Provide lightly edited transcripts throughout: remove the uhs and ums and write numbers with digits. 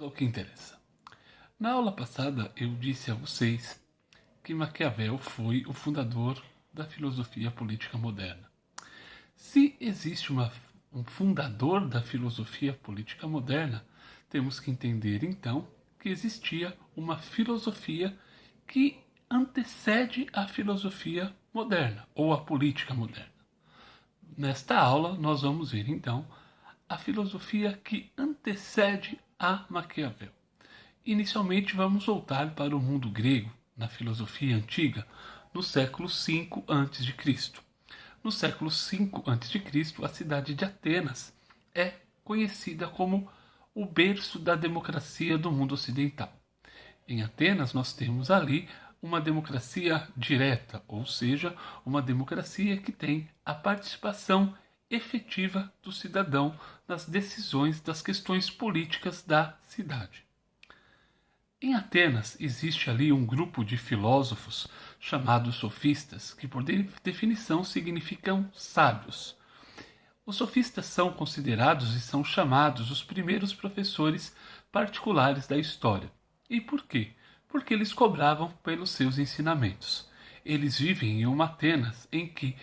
ao que interessa. Na aula passada eu disse a vocês que Maquiavel foi o fundador da filosofia política moderna. Se existe um fundador da filosofia política moderna, temos que entender então que existia uma filosofia que antecede a filosofia moderna ou a política moderna. Nesta aula nós vamos ver então a filosofia que antecede a Maquiavel. Inicialmente vamos voltar para o mundo grego, na filosofia antiga, no século V a.C. No século V a.C., a cidade de Atenas é conhecida como o berço da democracia do mundo ocidental. Em Atenas nós temos ali uma democracia direta, ou seja, uma democracia que tem a participação efetiva do cidadão nas decisões das questões políticas da cidade. Em Atenas existe ali um grupo de filósofos chamados sofistas, que por definição significam sábios. Os sofistas são considerados e são chamados os primeiros professores particulares da história. E por quê? Porque eles cobravam pelos seus ensinamentos. Eles vivem em uma Atenas em que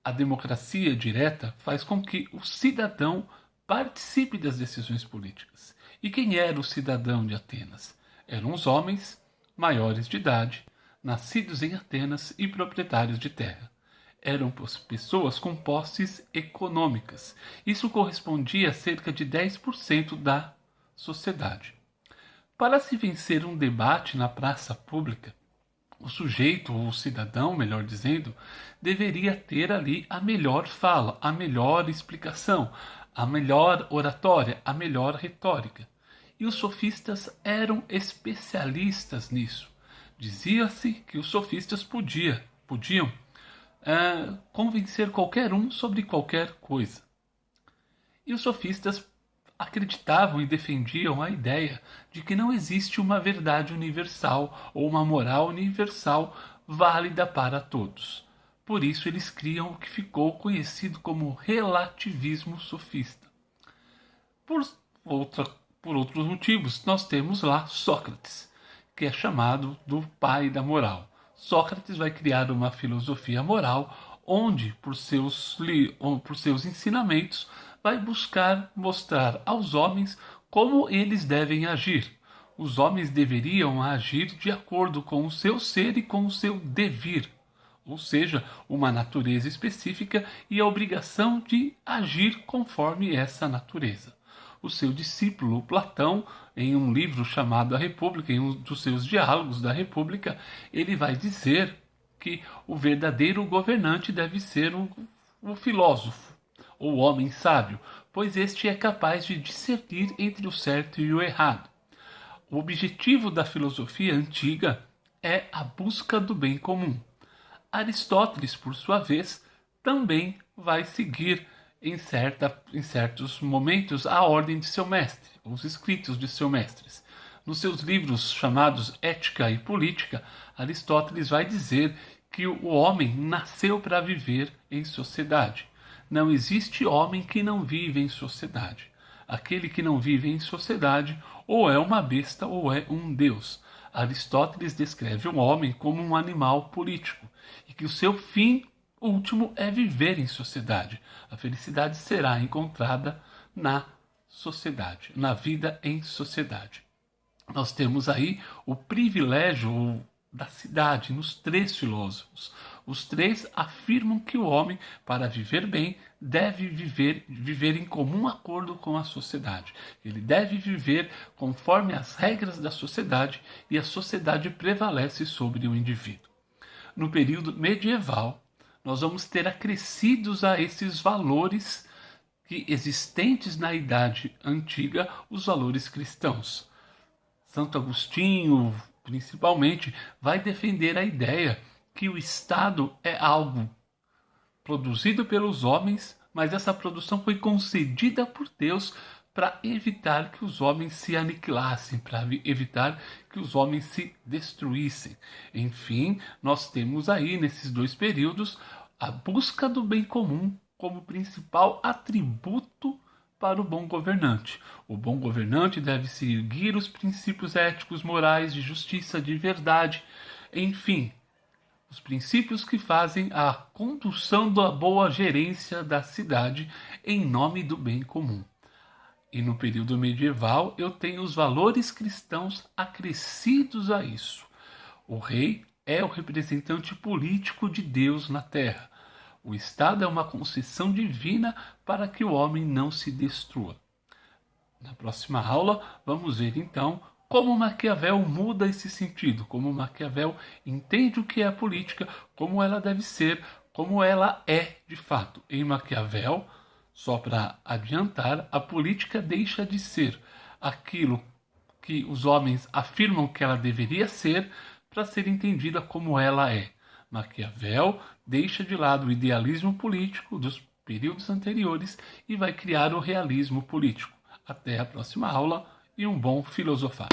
a democracia direta faz com que o cidadão participe das decisões políticas. E quem era o cidadão de Atenas? Eram os homens maiores de idade, nascidos em Atenas e proprietários de terra. Eram pessoas com posses econômicas. Isso correspondia a cerca de 10% da sociedade. Para se vencer um debate na praça pública, o sujeito, ou o cidadão, melhor dizendo, deveria ter ali a melhor fala, a melhor explicação, a melhor oratória, a melhor retórica. E os sofistas eram especialistas nisso. Dizia-se que os sofistas podiam convencer qualquer um sobre qualquer coisa. E os sofistas acreditavam e defendiam a ideia de que não existe uma verdade universal ou uma moral universal válida para todos. Por isso eles criam o que ficou conhecido como relativismo sofista. Por outros motivos, nós temos lá Sócrates, que é chamado do pai da moral. Sócrates vai criar uma filosofia moral onde, por seus ensinamentos, vai buscar mostrar aos homens como eles devem agir. Os homens deveriam agir de acordo com o seu ser e com o seu devir, ou seja, uma natureza específica e a obrigação de agir conforme essa natureza. O seu discípulo Platão, em um livro chamado A República, em um dos seus diálogos da República, ele vai dizer que o verdadeiro governante deve ser o filósofo, ou homem sábio, pois este é capaz de discernir entre o certo e o errado. O objetivo da filosofia antiga é a busca do bem comum. Aristóteles, por sua vez, também vai seguir em certos momentos a ordem de seu mestre, os escritos de seus mestres. Nos seus livros chamados Ética e Política, Aristóteles vai dizer que o homem nasceu para viver em sociedade. Não existe homem que não vive em sociedade. Aquele que não vive em sociedade ou é uma besta ou é um deus. Aristóteles descreve um homem como um animal político e que o seu fim último é viver em sociedade. A felicidade será encontrada na sociedade, na vida em sociedade. Nós temos aí o privilégio da cidade nos três filósofos. Os três afirmam que o homem, para viver bem, deve viver em comum acordo com a sociedade. Ele deve viver conforme as regras da sociedade e a sociedade prevalece sobre o indivíduo. No período medieval, nós vamos ter acrescidos a esses valores que existentes na Idade Antiga, os valores cristãos. Santo Agostinho, principalmente, vai defender a ideia que o Estado é algo produzido pelos homens, mas essa produção foi concedida por Deus para evitar que os homens se aniquilassem, para evitar que os homens se destruíssem. Enfim, nós temos aí, nesses dois períodos, a busca do bem comum como principal atributo para o bom governante. O bom governante deve seguir os princípios éticos, morais, de justiça, de verdade, enfim, os princípios que fazem a condução da boa gerência da cidade em nome do bem comum. E no período medieval eu tenho os valores cristãos acrescidos a isso. O rei é o representante político de Deus na terra. O Estado é uma concessão divina para que o homem não se destrua. Na próxima aula, vamos ver então como Maquiavel muda esse sentido, como Maquiavel entende o que é a política, como ela deve ser, como ela é de fato. Em Maquiavel, só para adiantar, a política deixa de ser aquilo que os homens afirmam que ela deveria ser para ser entendida como ela é. Maquiavel deixa de lado o idealismo político dos períodos anteriores e vai criar o realismo político. Até a próxima aula e um bom filosofar.